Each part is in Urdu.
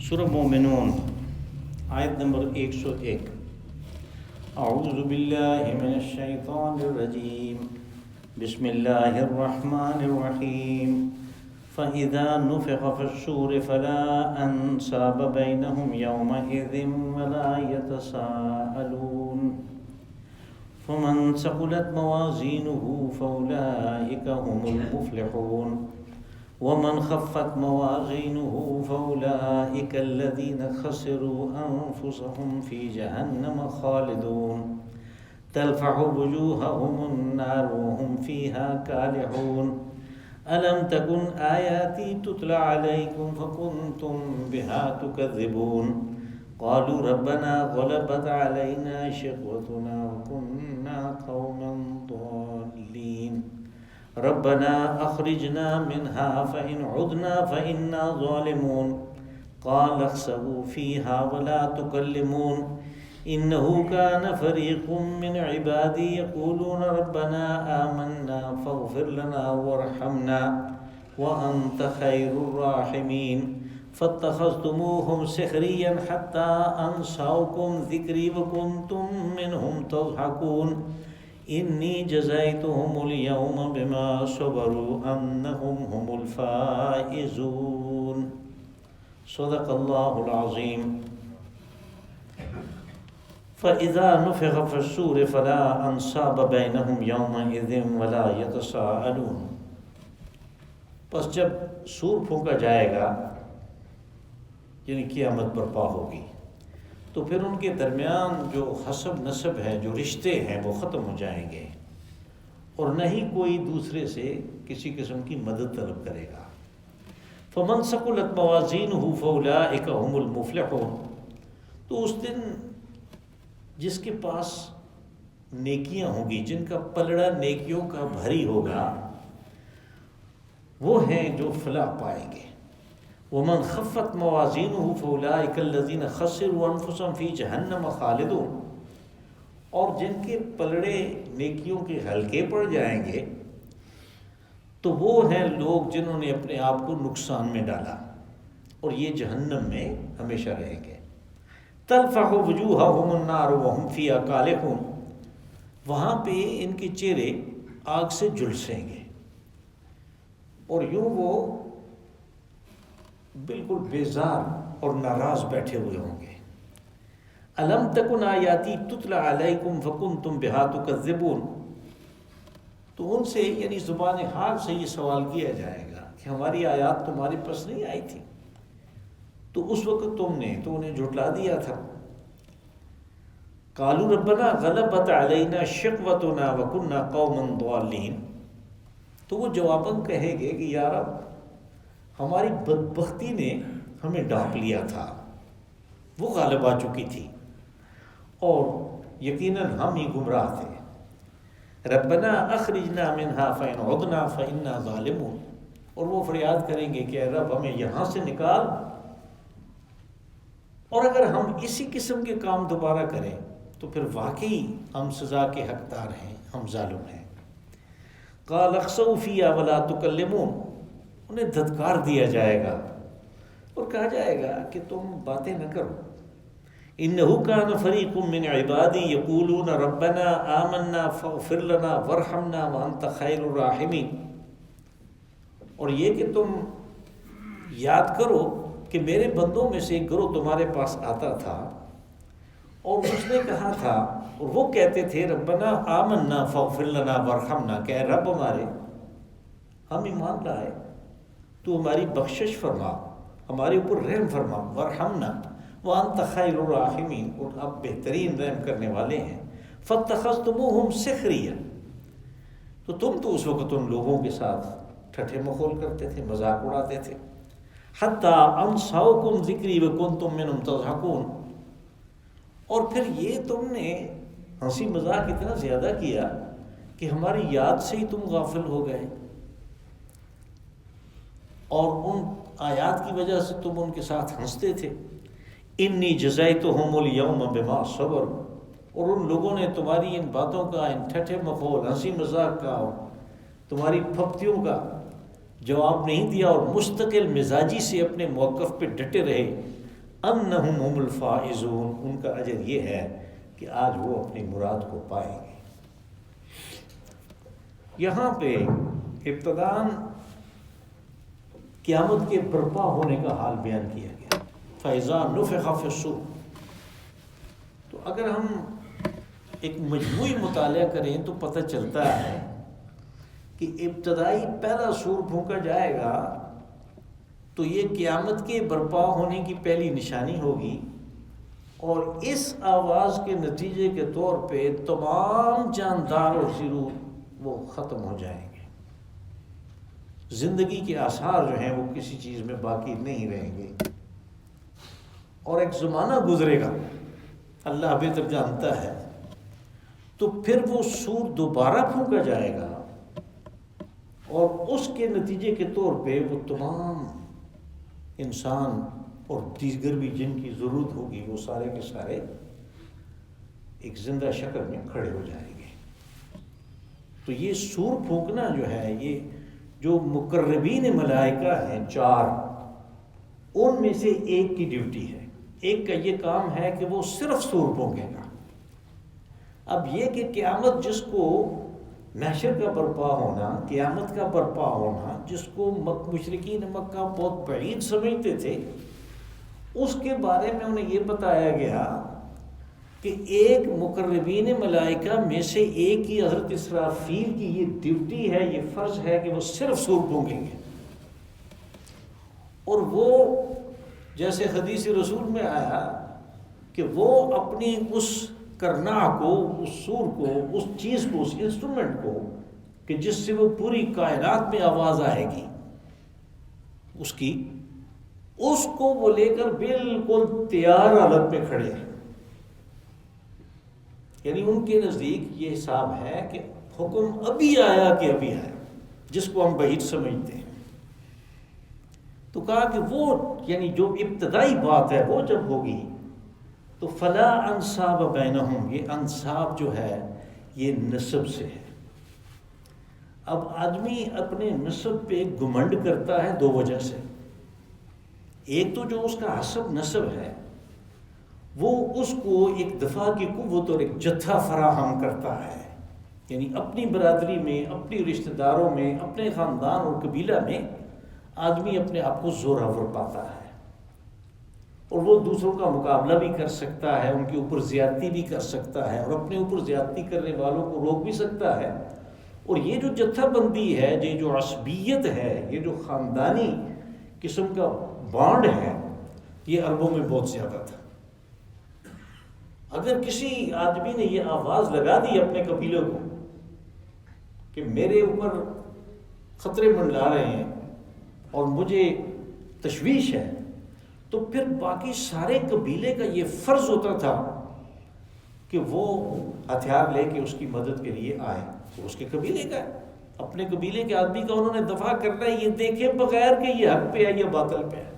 سورہ مومنون آیت نمبر 101۔ اعوذ باللہ من الشیطان الرجیم، بسم اللہ الرحمن الرحیم۔ فَإِذَا نُفِخَ فِي الصُّورِ فَلَا أَنْسَابَ بَيْنَهُمْ يَوْمَئِذٍ وَلَا يَتَسَاءَلُونَ فَمَنْ ثَقُلَتْ مَوَازِينُهُ فَأُولَئِكَ هُمُ الْمُفْلِحُونَ وَمَنْ خَفَّتْ مَوَازِينُهُ فَأُولَئِكَ الَّذِينَ خَسِرُوا أَنفُسَهُمْ فِي جَهَنَّمَ خَالِدُونَ تَلْفَحُ وُجُوهَهُمُ النَّارُ وَهُمْ فِيهَا كَالِحُونَ أَلَمْ تَكُنْ آيَاتِي تُتْلَى عَلَيْكُمْ فَكُنْتُمْ بِهَا تُكَذِّبُونَ قَالُوا رَبَّنَا غَلَبَتْ عَلَيْنَا شِقْوَتُنَا وَكُنَّا قَوْمًا ضَالِّينَ رَبَّنَا أَخْرِجْنَا مِنْهَا فَإِنْ عُدْنَا فَإِنَّا ظَالِمُونَ قَالَ اخْسَئُوا فِيهَا وَلَا تُكَلِّمُونَ إِنَّهُ كَانَ فَرِيقٌ مِّنْ عِبَادِي يَقُولُونَ رَبَّنَا آمَنَّا فَاغْفِرْ لَنَا وَارْحَمْنَا وَأَنْتَ خَيْرُ الرَّاحِمِينَ فَاتَّخَذْتُمُوهُمْ سِخْرِيًّا حَتَّى أَنْسَوْكُمْ ذِكْرِي وَكُنْتُمْ مِنْهُمْ تَضْحَكُونَ إِنِّي جَزَيْتُهُمُ الْيَوْمَ بِمَا صَبَرُوا أَنَّهُمْ هُمُ الْفَائِزُونَ۔ صدق اللہ العظیم۔ فَإِذَا نُفِخَ فِي الصُّورِ فَلَا أَنْسَابَ بَيْنَهُمْ يَوْمَئِذٍ وَلَا يَتَسَاءَلُونَ۔ پس جب سور پھونکا جائے گا، یعنی قیامت برپا ہوگی، تو پھر ان کے درمیان جو حسب نسب ہے، جو رشتے ہیں، وہ ختم ہو جائیں گے، اور نہ ہی کوئی دوسرے سے کسی قسم کی مدد طلب کرے گا۔ فَمَنْ ثَقُلَتْ مَوَازِينُهُ فَأُولَئِكَ هُمُ الْمُفْلِحُونَ۔ تو اس دن جس کے پاس نیکیاں ہوں گی، جن کا پلڑا نیکیوں کا بھری ہوگا، وہ ہیں جو فلاح پائیں گے۔ وَمَنْ خَفَّتْ مَوَازِينُهُ فَأُولَئِكَ الَّذِينَ خَسِرُوا أَنفُسَهُمْ فِي جَهَنَّمَ خَالِدُونَ۔ اور جن کے پلڑے نیکیوں کے ہلکے پڑ جائیں گے، تو وہ ہیں لوگ جنہوں نے اپنے آپ کو نقصان میں ڈالا، اور یہ جہنم میں ہمیشہ رہیں گے۔ تَلْفَحُ وُجُوهَهُمُ النَّارُ وَهُمْ فِيهَا كَالِحُونَ۔ وہاں پہ ان کے چہرے آگ سے جھلسیں گے، اور یوں وہ بالکل بیزار اور ناراض بیٹھے ہوئے ہوں گے۔ أَلَمْ تَكُنْ آيَاتِي تُتْلَى عَلَيْكُمْ فَكُنْتُمْ بِهَا تُكَذِّبُونَ۔ تو ان سے یعنی زبان حال سے یہ سوال کیا جائے گا کہ ہماری آیات تمہارے پاس نہیں آئی تھی، تو اس وقت تم نے تو انہیں جھٹلا دیا تھا۔ قالوا ربنا غلبت علینا شقوتنا وکنا قوما ضالین۔ تو وہ جواباً کہیں گے کہ یا رب، ہماری بدبختی نے ہمیں ڈانپ لیا تھا، وہ غالب آ چکی تھی، اور یقیناً ہم ہی گمراہ تھے۔ ربنا اخرجنا منها فإن عدنا فإنا ظالمون۔ اور وہ فریاد کریں گے کہ اے رب، ہمیں یہاں سے نکال، اور اگر ہم اسی قسم کے کام دوبارہ کریں تو پھر واقعی ہم سزا کے حقدار ہیں، ہم ظالم ہیں۔ قال اخسؤوا فیہا ولا تکلمون۔ انہیں دھتکار دیا جائے گا اور کہا جائے گا کہ تم باتیں نہ کرو۔ انہ کان فریق من عبادی یقولون ربنا آمنا فاغفر لنا وارحمنا وانت خیر الراحمین۔ اور یہ کہ تم یاد کرو کہ میرے بندوں میں سے ایک گروہ تمہارے پاس آتا تھا، اور اس نے کہا تھا، اور وہ کہتے تھے ربنا آمنا فاغفر لنا وارحمنا، کہ اے رب ہمارے، ہم ایمان لائے، تو ہماری بخشش فرما، ہمارے اوپر رحم فرما، وارحمنا وانت خیر الراحمین، اور آپ بہترین رحم کرنے والے ہیں۔ فاتخذتموہم سخریا۔ تو تم تو اس وقت ان لوگوں کے ساتھ ٹھٹھے مخول کرتے تھے، مذاق اڑاتے تھے۔ حتی انسوکم ذکری وکنتم منہم تضحکون۔ اور پھر یہ تم نے ہنسی مذاق اتنا زیادہ کیا کہ ہماری یاد سے ہی تم غافل ہو گئے، اور ان آیات کی وجہ سے تم ان کے ساتھ ہنستے تھے۔ انی جزیتہم الیوم بما صبروا۔ اور ان لوگوں نے تمہاری ان باتوں کا، ان ٹھٹھے مخول ہنسی مذاق کا اور تمہاری پھپتیوں کا جواب نہیں دیا، اور مستقل مزاجی سے اپنے موقف پہ ڈٹے رہے، انہم هم الفائزون، ان کا اجر یہ ہے کہ آج وہ اپنی مراد کو پائیں گے۔ یہاں پہ ابتداً قیامت کے برپا ہونے کا حال بیان کیا گیا، فَإِذَا نُفِخَ فِي الصُّورِ۔ تو اگر ہم ایک مجموعی مطالعہ کریں تو پتہ چلتا ہے کہ ابتدائی پہلا سور پھونکا جائے گا تو یہ قیامت کے برپا ہونے کی پہلی نشانی ہوگی، اور اس آواز کے نتیجے کے طور پہ تمام جاندار اور زیرو وہ ختم ہو جائیں گے، زندگی کے آثار جو ہیں وہ کسی چیز میں باقی نہیں رہیں گے، اور ایک زمانہ گزرے گا، اللہ بہتر جانتا ہے، تو پھر وہ سور دوبارہ پھونکا جائے گا، اور اس کے نتیجے کے طور پہ وہ تمام انسان اور دیگر بھی جن کی ضرورت ہوگی وہ سارے کے سارے ایک زندہ شکل میں کھڑے ہو جائیں گے۔ تو یہ سور پھونکنا جو ہے، یہ جو مقربین ملائکہ ہیں 4، ان میں سے ایک کی ڈیوٹی ہے، ایک کا یہ کام ہے کہ وہ صرف سور پھونکے گا۔ اب یہ کہ قیامت جس کو محشر کا برپا ہونا، قیامت کا برپا ہونا، جس کو مشرکین مکہ بہت بعید سمجھتے تھے، اس کے بارے میں انہیں یہ بتایا گیا کہ ایک مقربین ملائکہ میں سے ایک کی حضرت اسرافیل کی یہ ڈیوٹی ہے، یہ فرض ہے کہ وہ صرف سور پھونکیں گے، اور وہ جیسے حدیث رسول میں آیا کہ وہ اپنی اس کرنا کو، اس سور کو، اس چیز کو، اس انسٹرومنٹ کو کہ جس سے وہ پوری کائنات میں آواز آئے گی، اس کو وہ لے کر بالکل تیار حالت میں کھڑے ہیں۔ یعنی ان کے نزدیک یہ حساب ہے کہ حکم ابھی آیا کہ ابھی آیا، جس کو ہم بعید سمجھتے ہیں۔ تو کہا کہ وہ یعنی جو ابتدائی بات ہے وہ جب ہوگی تو فلا انصاب بینہم، یہ انصاب جو ہے یہ نسب سے ہے۔ اب آدمی اپنے نسب پہ گھمنڈ کرتا ہے 2 وجہ سے، ایک تو جو اس کا حسب نسب ہے وہ اس کو ایک دفاع کی قوت اور ایک جتھا فراہم کرتا ہے، یعنی اپنی برادری میں، اپنی رشتہ داروں میں، اپنے خاندان اور قبیلہ میں آدمی اپنے آپ کو زوراور پاتا ہے، اور وہ دوسروں کا مقابلہ بھی کر سکتا ہے، ان کے اوپر زیادتی بھی کر سکتا ہے، اور اپنے اوپر زیادتی کرنے والوں کو روک بھی سکتا ہے۔ اور یہ جو جتھا بندی ہے، یہ جو عصبیت ہے، یہ جو خاندانی قسم کا بانڈ ہے، یہ عربوں میں بہت زیادہ تھا۔ اگر کسی آدمی نے یہ آواز لگا دی اپنے قبیلے کو کہ میرے اوپر خطرے منڈلا رہے ہیں اور مجھے تشویش ہے، تو پھر باقی سارے قبیلے کا یہ فرض ہوتا تھا کہ وہ ہتھیار لے کے اس کی مدد کے لیے آئے۔ تو اس کے قبیلے کا ہے، اپنے قبیلے کے آدمی کا انہوں نے دفاع کرنا ہے، یہ دیکھے بغیر کہ یہ حق پہ ہے یا باطل پہ ہے۔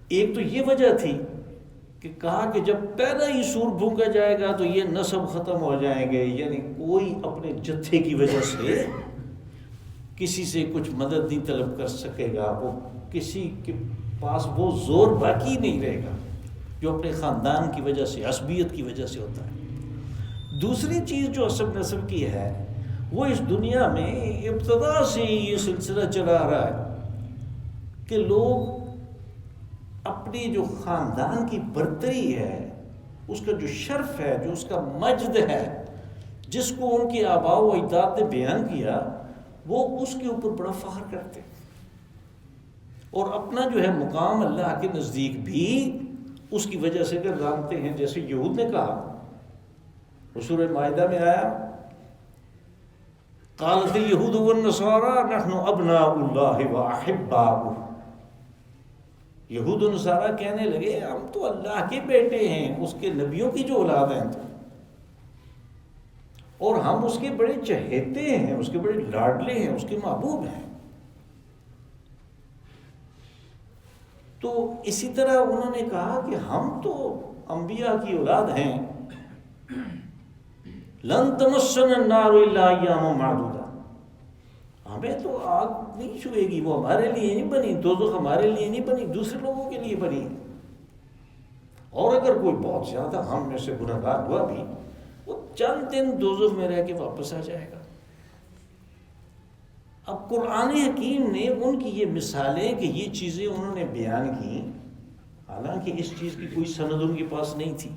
ایک تو یہ وجہ تھی کہ کہا کہ جب پہلا ہی سور پھونکا جائے گا تو یہ نسب ختم ہو جائیں گے، یعنی کوئی اپنے جتھے کی وجہ سے کسی سے کچھ مدد نہیں طلب کر سکے گا، وہ کسی کے پاس وہ زور باقی نہیں رہے گا جو اپنے خاندان کی وجہ سے، عصبیت کی وجہ سے ہوتا ہے۔ دوسری چیز جو عصب نسب کی ہے، وہ اس دنیا میں ابتدا سے یہ سلسلہ چلا آ رہا ہے کہ لوگ اپنی جو خاندان کی برتری ہے، اس کا جو شرف ہے، جو اس کا مجد ہے، جس کو ان کے آباء و اجداد نے بیان کیا، وہ اس کے اوپر بڑا فخر کرتے اور اپنا جو ہے مقام اللہ کے نزدیک بھی اس کی وجہ سے گردانتے ہیں۔ جیسے یہود نے کہا، سورہ مائدہ میں آیا، قالت الیہود والنصارى نحن ابناء اللہ واحباؤہ، یہود و نصارہ کہنے لگے ہم تو اللہ کے بیٹے ہیں، اس کے نبیوں کی جو اولاد ہیں، اور ہم اس کے بڑے چہیتے ہیں، اس کے بڑے لاڈلے ہیں، اس کے محبوب ہیں۔ تو اسی طرح انہوں نے کہا کہ ہم تو انبیاء کی اولاد ہیں، لن تمسنا النار الا ایاما معدودہ، ہمیں تو آگ نہیں چھوئے گی، وہ ہمارے لیے نہیں بنی، دوزخ ہمارے لیے نہیں بنی، دوسرے لوگوں کے لیے بنی۔ اور اگر کوئی بہت زیادہ ہم میں سے گنہگار ہوا بھی، وہ چند دن دوزخ میں رہ کے واپس آ جائے گا۔ اب قرآن حکیم نے ان کی یہ مثالیں کہ یہ چیزیں انہوں نے بیان کی، حالانکہ اس چیز کی کوئی سند ان کے پاس نہیں تھی،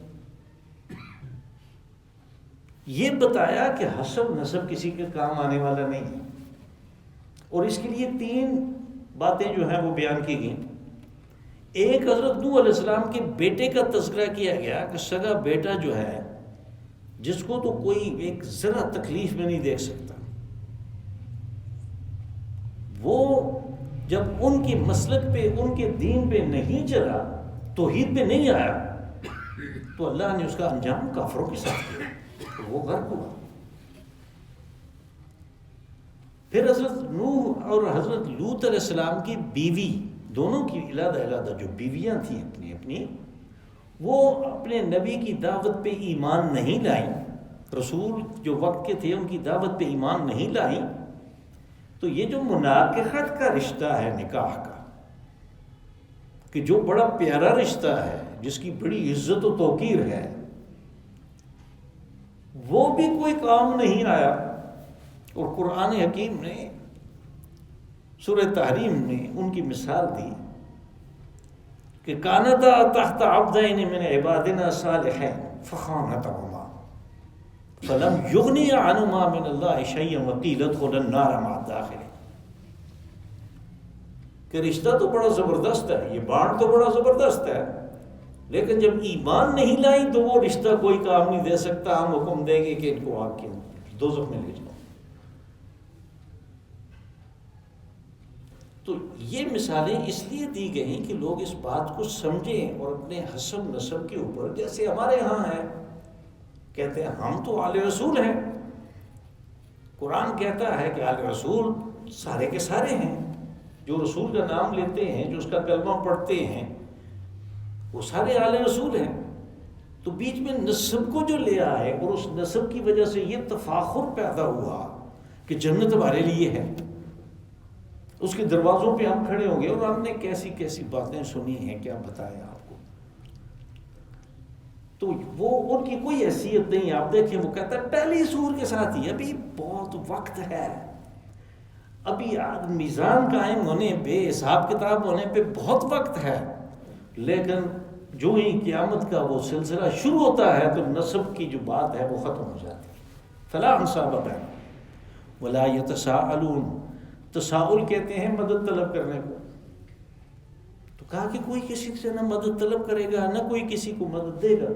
یہ بتایا کہ حسب نسب کسی کے کام آنے والا نہیں ہے۔ اور اس کے لیے 3 باتیں جو ہیں وہ بیان کی گئیں۔ ایک، حضرت نوح علیہ السلام کے بیٹے کا تذکرہ کیا گیا کہ سگا بیٹا جو ہے جس کو تو کوئی ایک ذرا تکلیف میں نہیں دیکھ سکتا، وہ جب ان کے مسلک پہ، ان کے دین پہ نہیں چلا، توحید پہ نہیں آیا، تو اللہ نے اس کا انجام کافروں کے ساتھ کیا، تو وہ غرق ہوا۔ پھر حضرت نوح اور حضرت لوط علیہ السلام کی بیوی، دونوں کی علیحدہ علیحدہ جو بیویاں تھیں اپنی اپنی، وہ اپنے نبی کی دعوت پہ ایمان نہیں لائیں، رسول جو وقت کے تھے ان کی دعوت پہ ایمان نہیں لائیں، تو یہ جو مناکحت کا رشتہ ہے نکاح کا، کہ جو بڑا پیارا رشتہ ہے، جس کی بڑی عزت و توقیر ہے، وہ بھی کوئی کام نہیں آیا۔ اور قرآن حکیم نے سورہ تحریم میں ان کی مثال دی کہ کانتا تحت عبدین من عبادنا صالحین فخانتہما فلم یغنی عنہما من اللہ شیئا وقیل ادخلا النار مع الداخلین۔ کہ رشتہ تو بڑا زبردست ہے، یہ بانڈ تو بڑا زبردست ہے، لیکن جب ایمان نہیں لائیں تو وہ رشتہ کوئی کام نہیں دے سکتا، ہم حکم دیں گے کہ ان کو آگ کے دوزخ میں لے جاؤ۔ تو یہ مثالیں اس لیے دی گئیں کہ لوگ اس بات کو سمجھیں اور اپنے حسب نسب کے اوپر، جیسے ہمارے ہاں ہے، کہتے ہیں ہم تو آل رسول ہیں، قرآن کہتا ہے کہ آل رسول سارے کے سارے ہیں، جو رسول کا نام لیتے ہیں، جو اس کا کلمہ پڑھتے ہیں، وہ سارے آل رسول ہیں۔ تو بیچ میں نسب کو جو لے آئے اور اس نسب کی وجہ سے یہ تفاخر پیدا ہوا کہ جنت ہمارے لیے ہے، اس کے دروازوں پہ ہم کھڑے ہوں گے، اور ہم نے کیسی کیسی باتیں سنی ہیں، کیا بتائیں آپ کو۔ تو وہ ان کی کوئی حیثیت نہیں۔ آپ دیکھیں وہ کہتا ہے پہلی سور کے ساتھ ہی ابھی بہت وقت ہے، ابھی میزان قائم ہونے پہ، حساب کتاب ہونے پہ بہت وقت ہے، لیکن جو ہی قیامت کا وہ سلسلہ شروع ہوتا ہے تو نسب کی جو بات ہے وہ ختم ہو جاتی ہے۔ فلا انصاب بینہم ولا یتساءلون، تساؤل کہتے ہیں مدد طلب کرنے کو۔ تو کہا کہ کوئی کسی سے نہ مدد طلب کرے گا نہ کوئی کسی کو مدد دے گا،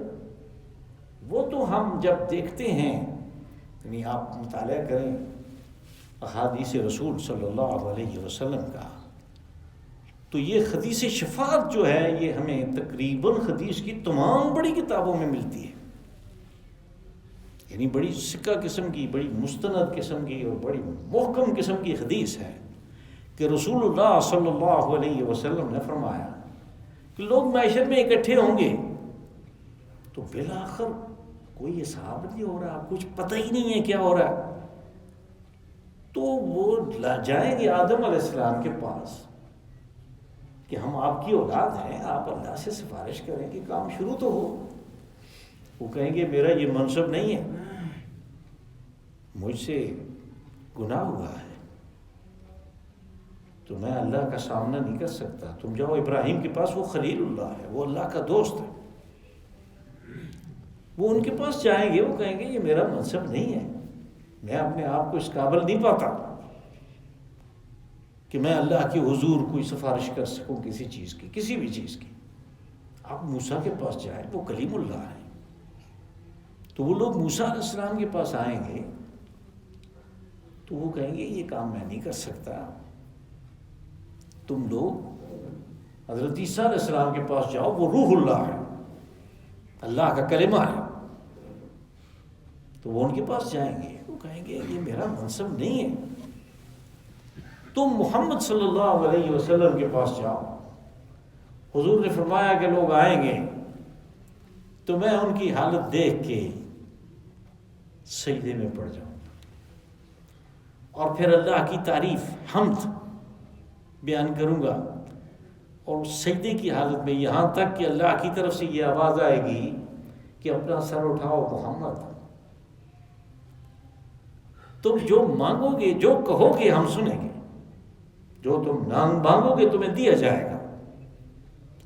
وہ تو ہم جب دیکھتے ہیں، یعنی آپ مطالعہ کریں احادیث رسول صلی اللہ علیہ وسلم کا، تو یہ حدیث شفاعت جو ہے یہ ہمیں تقریباً حدیث کی تمام بڑی کتابوں میں ملتی ہے، یعنی بڑی سکہ قسم کی، بڑی مستند قسم کی اور بڑی محکم قسم کی حدیث ہے کہ رسول اللہ صلی اللہ علیہ وسلم نے فرمایا کہ لوگ معاشر میں اکٹھے ہوں گے تو بالآخر کوئی حساب نہیں ہو رہا، کچھ پتہ ہی نہیں ہے کیا ہو رہا ہے، تو وہ جائیں گے آدم علیہ السلام کے پاس کہ ہم آپ کی اولاد ہیں، آپ اللہ سے سفارش کریں کہ کام شروع تو ہو۔ وہ کہیں گے میرا یہ منصب نہیں ہے، مجھ سے گناہ ہوا ہے، تو میں اللہ کا سامنا نہیں کر سکتا، تم جاؤ ابراہیم کے پاس، وہ خلیل اللہ ہے، وہ اللہ کا دوست ہے۔ وہ ان کے پاس جائیں گے، وہ کہیں گے یہ میرا منصب نہیں ہے، میں اپنے آپ کو اس قابل نہیں پاتا کہ میں اللہ کے حضور کوئی سفارش کر سکوں کسی چیز کی، کسی بھی چیز کی۔ آپ موسیٰ کے پاس جائیں، وہ کلیم اللہ ہے، تو وہ لوگ موسیٰ علیہ السلام کے پاس آئیں گے تو وہ کہیں گے یہ کام میں نہیں کر سکتا، تم لوگ حضرت عیسیٰ علیہ السلام کے پاس جاؤ، وہ روح اللہ ہے، اللہ کا کلمہ ہے، تو وہ ان کے پاس جائیں گے، وہ کہیں گے یہ میرا منصب نہیں ہے، تم محمد صلی اللہ علیہ وسلم کے پاس جاؤ، حضور نے فرمایا کہ لوگ آئیں گے تو میں ان کی حالت دیکھ کے سجدے میں پڑ جاؤں، اور پھر اللہ کی تعریف حمد بیان کروں گا، اور سجدے کی حالت میں یہاں تک کہ اللہ کی طرف سے یہ آواز آئے گی کہ اپنا سر اٹھاؤ محمد، تم جو مانگو گے، جو کہو گے ہم سنیں گے، جو تم مانگو گے تمہیں دیا جائے گا،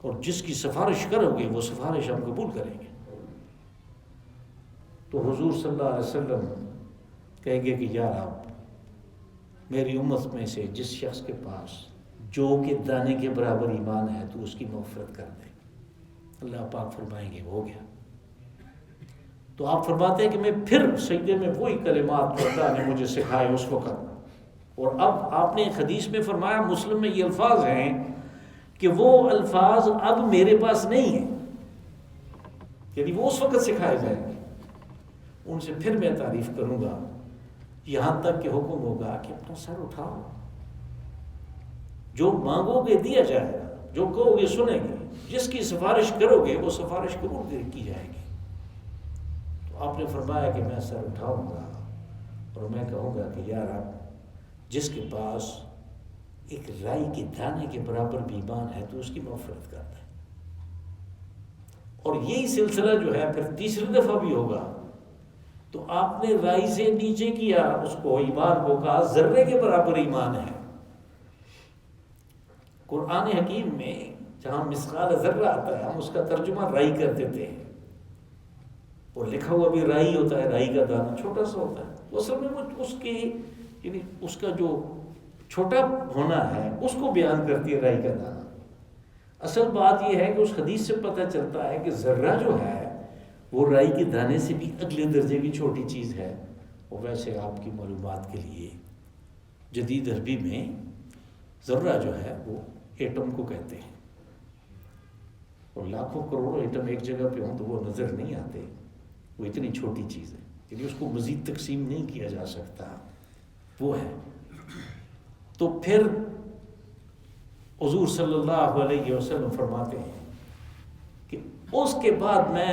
اور جس کی سفارش کرو گے وہ سفارش ہم قبول کریں گے۔ تو حضور صلی اللہ علیہ وسلم کہیں گے کہ یا رب، میری امت میں سے جس شخص کے پاس جو کہ دانے کے برابر ایمان ہے تو اس کی مغفرت کر دے۔ اللہ پاک فرمائیں گے ہو گیا۔ تو آپ فرماتے ہیں کہ میں پھر سجدے میں وہی کلمات جو اللہ نے مجھے سکھائے اس وقت، اور اب آپ نے حدیث میں فرمایا، مسلم میں یہ الفاظ ہیں کہ وہ الفاظ اب میرے پاس نہیں ہیں، یعنی وہ اس وقت سکھائے جائیں گے، ان سے پھر میں تعریف کروں گا، یہاں تک کہ حکم ہوگا کہ اپنا سر اٹھاؤ، جو مانگو گے دیا جائے گا، جو کہو گے سنیں گے، جس کی سفارش کرو گے وہ سفارش قبول کی جائے گی۔ تو آپ نے فرمایا کہ میں سر اٹھاؤں گا اور میں کہوں گا کہ یا رب، جس کے پاس ایک رائی کے دانے کے برابر بھی ایمان ہے تو اس کی مغفرت کر دے۔ اور یہی سلسلہ جو ہے پھر تیسری دفعہ بھی ہوگا، تو آپ نے رائی سے نیچے کیا اس کو، ایمان کو کہا ذرے کے برابر ایمان ہے۔ قرآن حکیم میں جہاں مثقال ذرہ آتا ہے ہم اس کا ترجمہ رائی کر دیتے ہیں، اور لکھا ہوا بھی رائی ہوتا ہے، رائی کا دانہ چھوٹا سا ہوتا ہے، وہ اصل میں اس کی یعنی اس کا جو چھوٹا ہونا ہے اس کو بیان کرتی ہے رائی کا دانہ۔ اصل بات یہ ہے کہ اس حدیث سے پتہ چلتا ہے کہ ذرہ جو ہے وہ رائی کے دانے سے بھی اگلے درجے کی چھوٹی چیز ہے۔ اور ویسے آپ کی معلومات کے لیے جدید عربی میں ذرہ جو ہے وہ ایٹم کو کہتے ہیں، اور لاکھوں کروڑوں ایٹم ایک جگہ پہ ہوں تو وہ نظر نہیں آتے، وہ اتنی چھوٹی چیز ہے، یعنی اس کو مزید تقسیم نہیں کیا جا سکتا، وہ ہے۔ تو پھر حضور صلی اللہ علیہ وسلم فرماتے ہیں کہ اس کے بعد میں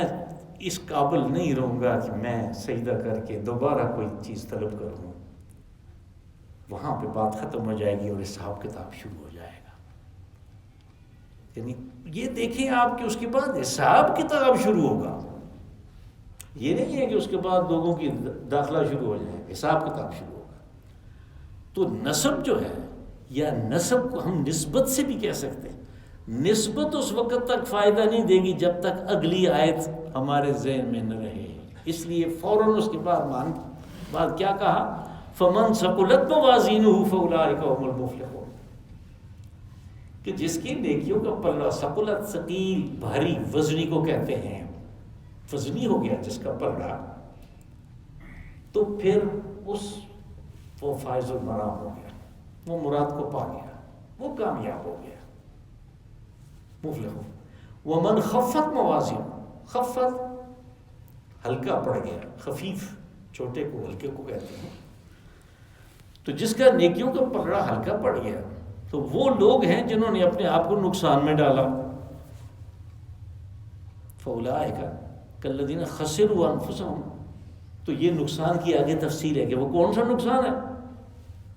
اس قابل نہیں رہوں گا کہ میں سجدہ کر کے دوبارہ کوئی چیز طلب کروں، وہاں پہ بات ختم ہو جائے گی اور حساب کتاب شروع ہو جائے گا۔ یعنی یہ دیکھیں آپ کہ اس کے بعد حساب کتاب شروع ہوگا، یہ نہیں ہے کہ اس کے بعد لوگوں کی داخلہ شروع ہو جائے، حساب کتاب شروع ہوگا۔ تو نسب جو ہے، یا نسب کو ہم نسبت سے بھی کہہ سکتے ہیں، نسبت اس وقت تک فائدہ نہیں دے گی جب تک اگلی آیت ہمارے ذہن میں نہ رہے، اس لیے فوراً اس کے بعد کیا کہا، فَمَنْ ثَقُلَتْ مَوَازِينُهُ فَأُولَٰئِكَ هُمُ الْمُفْلِحُونَ، کہ جس کی نیکیوں کا پلڑا ثقلت، ثقیل، بھاری، وزنی کو کہتے ہیں، وزنی ہو گیا جس کا پلڑا، تو پھر وہ فائز المرام ہو گیا، وہ مراد کو پا گیا، وہ کامیاب ہو گیا، مفلح ہو۔ وَمَنْ خَفَّتْ مَوَازِينُهُ، خفت ہلکا پڑ گیا، خفیف چھوٹے کو ہلکے کو کہتے ہیں، تو جس کا نیکیوں کا پلڑا ہلکا پڑ گیا تو وہ لوگ ہیں جنہوں نے اپنے آپ کو نقصان میں ڈالا، فَأُولَٰئِكَ كَالَّذِينَ خَسِرُوا أَنفُسَهُمْ، تو یہ نقصان کی آگے تفصیل ہے کہ وہ کون سا نقصان ہے،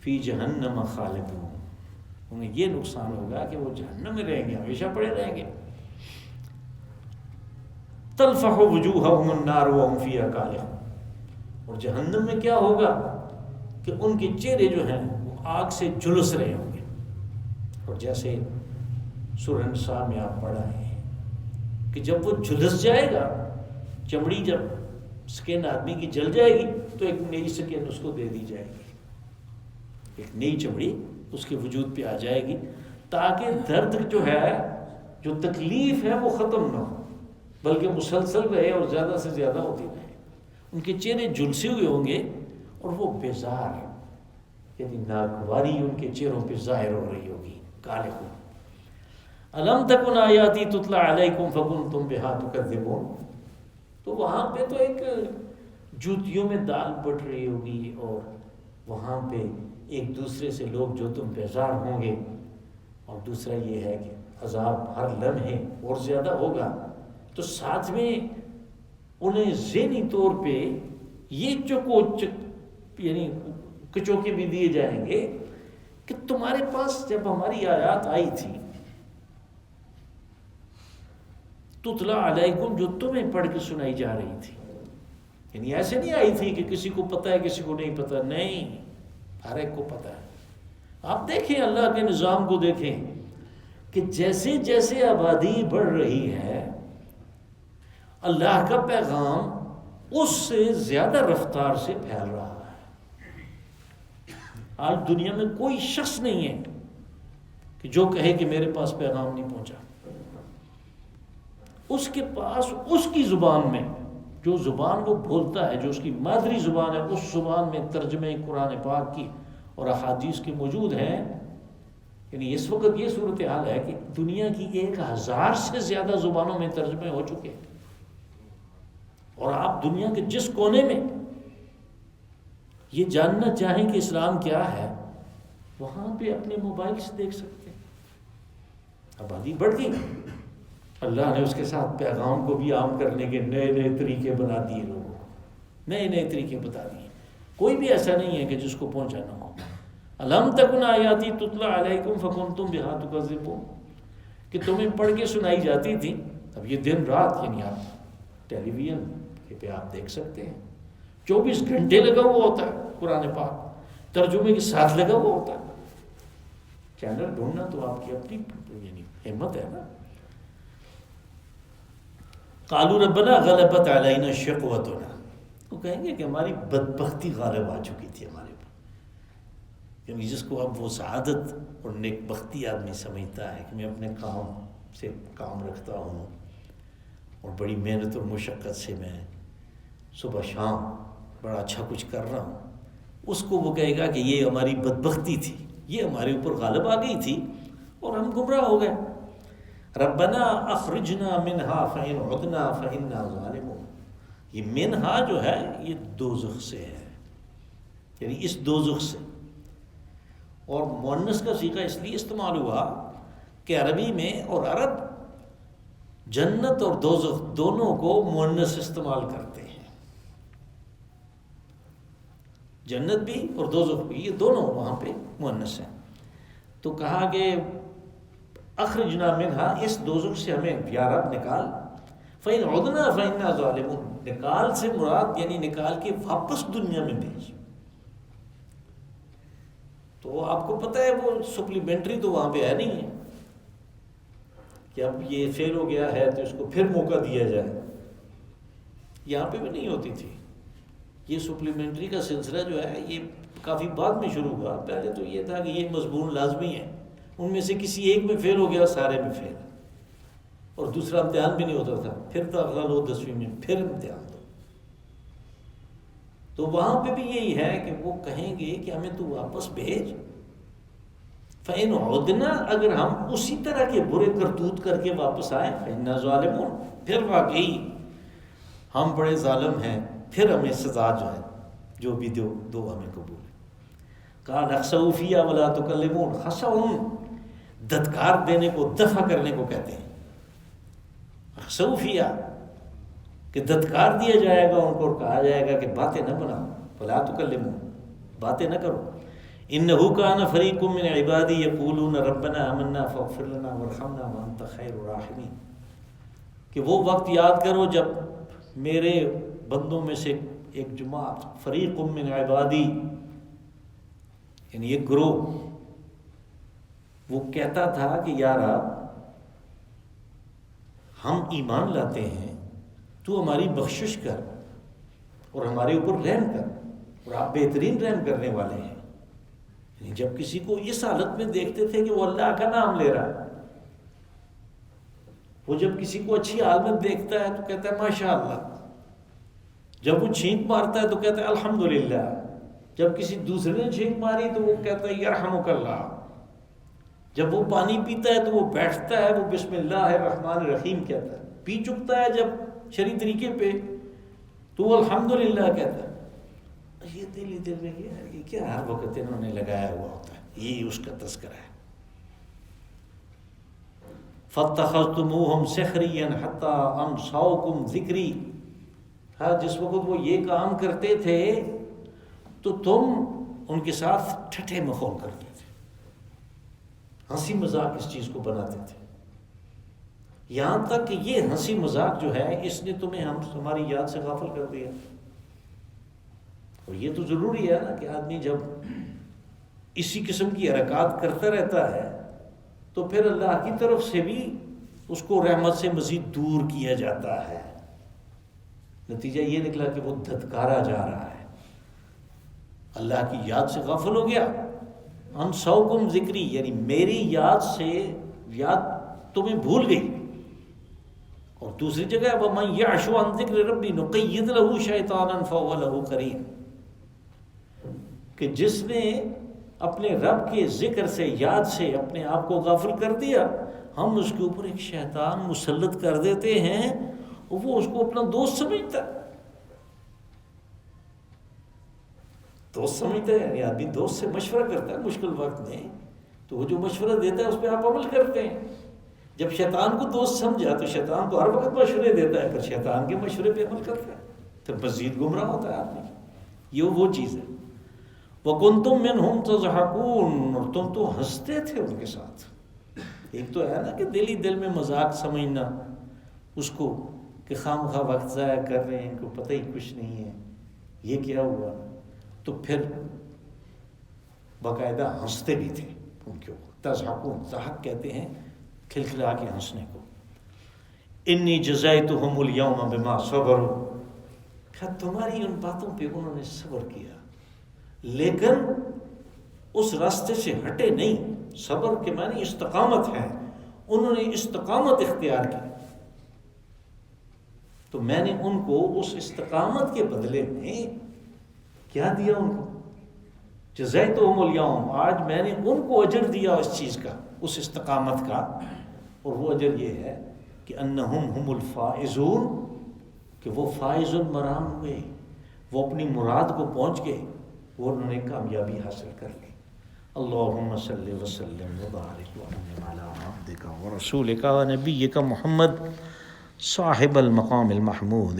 فی جہنم خالدون، انہیں یہ نقصان ہوگا کہ وہ جہنم میں رہیں گے، ہمیشہ پڑے رہیں گے، تلفح وجوہہم النار وہم فیہا کالحون، اور جہنم میں کیا ہوگا کہ ان کے چہرے جو ہیں وہ آگ سے جھلس رہے ہوں گے، اور جیسے سورہ نساء میں آپ پڑھ رہے ہیں کہ جب وہ جھلس جائے گا، چمڑی جب سکن آدمی کی جل جائے گی تو ایک نئی سکن اس کو دے دی جائے گی، ایک نئی چمڑی اس کے وجود پہ آ جائے گی، تاکہ درد جو ہے، جو تکلیف ہے وہ ختم نہ ہو بلکہ مسلسل رہے اور زیادہ سے زیادہ ہوتی رہے۔ ان کے چہرے جھلسے ہوئے ہوں گے اور وہ بیزار، یعنی ناگواری ان کے چہروں پہ ظاہر ہو رہی ہوگی، کالے ہو۔ الم تکن آیاتی تتلی علیکم فکنتم بہا تکذبون، تو وہاں پہ تو ایک جوتیوں میں دال بٹ رہی ہوگی، اور وہاں پہ ایک دوسرے سے لوگ جو تم بیزار ہوں گے، اور دوسرا یہ ہے کہ عذاب ہر لمحے اور زیادہ ہوگا، تو ساتھ میں انہیں ذہنی طور پہ یہ یعنی کچوکے بھی دیے جائیں گے کہ تمہارے پاس جب ہماری آیات آئی تھی تتلا علیکم، جو تمہیں پڑھ کے سنائی جا رہی تھی، یعنی ایسے نہیں آئی تھی کہ کسی کو پتہ ہے کسی کو نہیں پتہ، نہیں، ہر ایک کو پتہ ہے۔ آپ دیکھیں اللہ کے نظام کو دیکھیں کہ جیسے جیسے آبادی بڑھ رہی ہے اللہ کا پیغام اس سے زیادہ رفتار سے پھیل رہا ہے۔ آج دنیا میں کوئی شخص نہیں ہے کہ جو کہے کہ میرے پاس پیغام نہیں پہنچا۔ اس کے پاس اس کی زبان میں، جو زبان وہ بولتا ہے، جو اس کی مادری زبان ہے، اس زبان میں ترجمے قرآن پاک کی اور احادیث کے موجود ہیں۔ یعنی اس وقت یہ صورتحال ہے کہ دنیا کی 1000 سے زیادہ زبانوں میں ترجمے ہو چکے ہیں، اور آپ دنیا کے جس کونے میں یہ جاننا چاہیں کہ اسلام کیا ہے وہاں پہ اپنے موبائل سے دیکھ سکتے ہیں۔ آبادی بڑھ گئی، اللہ نے اس کے ساتھ پیغام کو بھی عام کرنے کے نئے نئے طریقے بنا دیے، لوگوں کو نئے نئے طریقے بتا دیے۔ کوئی بھی ایسا نہیں ہے کہ جس کو پہنچانا ہو۔ الم تکن آیاتی تتلی علیکم فکنتم بہا تکذبون، کہ تمہیں پڑھ کے سنائی جاتی تھی۔ اب یہ دن رات، یعنی آپ ٹیلی ویژن پہ آپ دیکھ سکتے ہیں 24 گھنٹے لگا ہوا ہوتا ہے قرآن پاک، ترجمے کے ساتھ لگا ہوا ہوتا ہے۔ چینل ڈھونڈنا تو آپ کی اپنی یعنی ہمت ہے نا۔ قالوا ربنا غلبت علینا شقوتنا، وہ کہیں گے کہ ہماری بدبختی غالب آ چکی تھی ہمارے پر، یعنی جس کو اب وہ سعادت اور نیک بختی آدمی سمجھتا ہے کہ میں اپنے کام سے کام رکھتا ہوں اور بڑی محنت اور مشقت سے میں صبح شام بڑا اچھا کچھ کر رہا ہوں، اس کو وہ کہے گا کہ یہ ہماری بدبختی تھی، یہ ہمارے اوپر غالب آ گئی تھی اور ہم گمراہ ہو گئے۔ ربنا اخرجنا منہا فإن عدنا فإنا ظالمون، یہ منہا جو ہے یہ دوزخ سے ہے، یعنی اس دوزخ سے۔ اور مؤنث کا صیغہ اس لیے استعمال ہوا کہ عربی میں اور عرب جنت اور دوزخ دونوں کو مؤنث استعمال کرتے ہیں، جنت بھی اور دوزخ بھی، یہ دونوں وہاں پہ مؤنث ہیں۔ تو کہا کہ اخرجنا منہا، اس دوزخ سے ہمیں یا رب نکال، فإن عدنا فإنا ظالمون، نکال سے مراد یعنی نکال کے واپس دنیا میں بھیج۔ تو آپ کو پتہ ہے وہ سپلیمنٹری تو وہاں پہ ہے نہیں ہے کہ اب یہ فیل ہو گیا ہے تو اس کو پھر موقع دیا جائے، یہاں پہ بھی نہیں ہوتی تھی۔ یہ سپلیمنٹری کا سلسلہ جو ہے یہ کافی بعد میں شروع ہوا، پہلے تو یہ تھا کہ یہ مضمون لازمی ہے، ان میں سے کسی ایک میں فیل ہو گیا سارے میں فیل، اور دوسرا امتحان بھی نہیں ہوتا تھا، پھر داخلہ لو 10ویں میں پھر امتحان دو۔ تو وہاں پہ بھی یہی ہے کہ وہ کہیں گے کہ ہمیں تو واپس بھیج، فإن عدنا، اگر ہم اسی طرح کے برے کرتوت کر کے واپس آئے، فإنا ظالمون، پھر واقعی ہم بڑے ظالم ہیں، پھر ہمیں سزا جو ہے جو بھی دو ہمیں قبول ہے۔ قال اخسؤوا فیہا ولا تکلمون، خسعون دھتکار دینے کو، دفع کرنے کو کہتے ہیں، اخسؤوا فیہا کہ دھتکار دیا جائے گا ان کو اور کہا جائے گا کہ باتیں نہ بناؤ، ولا تکلمون باتیں نہ کرو۔ انہ کان فریق من عبادی یقولون ربنا آمنا فاغفر لنا وارحمنا وانت خیر الراحمین، کہ وہ وقت یاد کرو جب میرے بندوں میں سے ایک جماعت، فریق من عبادی یعنی ایک گروہ، وہ کہتا تھا کہ یا رب ہم ایمان لاتے ہیں، تو ہماری بخشش کر اور ہمارے اوپر رحم کر، اور آپ بہترین رحم کرنے والے ہیں۔ یعنی جب کسی کو اس حالت میں دیکھتے تھے کہ وہ اللہ کا نام لے رہا ہے، وہ جب کسی کو اچھی حال میں دیکھتا ہے تو کہتا ہے ماشاء اللہ، جب وہ چھینک مارتا ہے تو کہتا ہے الحمدللہ، جب کسی دوسرے نے چھینک ماری تو وہ کہتا ہے یرحمک اللہ، جب وہ پانی پیتا ہے تو وہ بیٹھتا ہے، وہ بسم اللہ الرحمن الرحیم کہتا ہے، پی چکتا ہے جب شرعی طریقے پہ تو وہ الحمدللہ کہتا ہے۔ یہ دل ہی دل میں یہ کیا ہر وقت انہوں نے لگایا ہوا ہوتا ہے، یہی اس کا تذکرہ ہے۔ فَاتَّخَذْتُمُوهُمْ سِخْرِيًّا حَتَّى أَنْسَوْكُمْ ذِكْرِي، ہاں جس وقت وہ یہ کام کرتے تھے تو تم ان کے ساتھ ٹھٹھے مخول کرتے تھے، ہنسی مذاق اس چیز کو بناتے تھے، یہاں تک کہ یہ ہنسی مذاق جو ہے اس نے تمہیں ہماری یاد سے غافل کر دیا۔ اور یہ تو ضروری ہے نا کہ آدمی جب اسی قسم کی حرکات کرتا رہتا ہے تو پھر اللہ کی طرف سے بھی اس کو رحمت سے مزید دور کیا جاتا ہے۔ نتیجہ یہ نکلا کہ وہ دھتکارا جا رہا ہے، اللہ کی یاد سے غافل ہو گیا۔ انسوکم ذکری، یعنی میری یاد سے یاد تمہیں بھول گئی۔ اور دوسری جگہ وَمَن يَعْشُ عَن ذِكْرِ رَبِّهِ نُقَيِّضْ لَهُ شَيْطَانًا فَهُوَ لَهُ قَرِينٌ، کہ جس نے اپنے رب کے ذکر سے، یاد سے اپنے آپ کو غافل کر دیا، ہم اس کے اوپر ایک شیطان مسلط کر دیتے ہیں اور وہ اس کو اپنا دوست سمجھتا ہے۔ دوست سمجھتا ہے یعنی آدمی دوست سے مشورہ کرتا ہے مشکل وقت میں، تو وہ جو مشورہ دیتا ہے اس پہ آپ عمل کرتے ہیں۔ جب شیطان کو دوست سمجھا تو شیطان کو ہر وقت مشورے دیتا ہے، پھر شیطان کے مشورے پہ عمل کرتا ہے، تو مزید گمراہ ہوتا ہے آدمی۔ یہ وہ چیز ہے۔ وَكُنْتُمْ مِنْهُمْ تَضْحَكُونَ، اور تم تو ہنستے تھے ان کے ساتھ۔ ایک تو ہے نا کہ دل ہی دل میں مذاق سمجھنا اس کو کہ خام خواہ وقت ضائع کر رہے ہیں، ان کو پتہ ہی کچھ نہیں ہے یہ کیا ہوا، تو پھر باقاعدہ ہنستے بھی تھے ان کے اوپر۔ تضحکون، ضحک کہتے ہیں کھلکھلا کے ہنسنے کو۔ انی جزیتہم الیوم بما صبروا، کہ تمہاری ان باتوں پہ انہوں نے صبر کیا لیکن اس راستے سے ہٹے نہیں۔ صبر کے معنی استقامت ہے، انہوں نے استقامت اختیار کی، تو میں نے ان کو اس استقامت کے بدلے میں کیا دیا؟ ان کو جزیتہم الیوم، آج میں نے ان کو اجر دیا اس چیز کا، اس استقامت کا، اور وہ اجر یہ ہے کہ انہم ہم الفائزون، کہ وہ فائز المرام ہوئے، وہ اپنی مراد کو پہنچ گئے، وہ انہوں نے کامیابی حاصل کر لی۔ اللہم صلی وسلم وبارک وانعم علی عبدک ورسولک ونبیک محمد صاحب المقام المحمود۔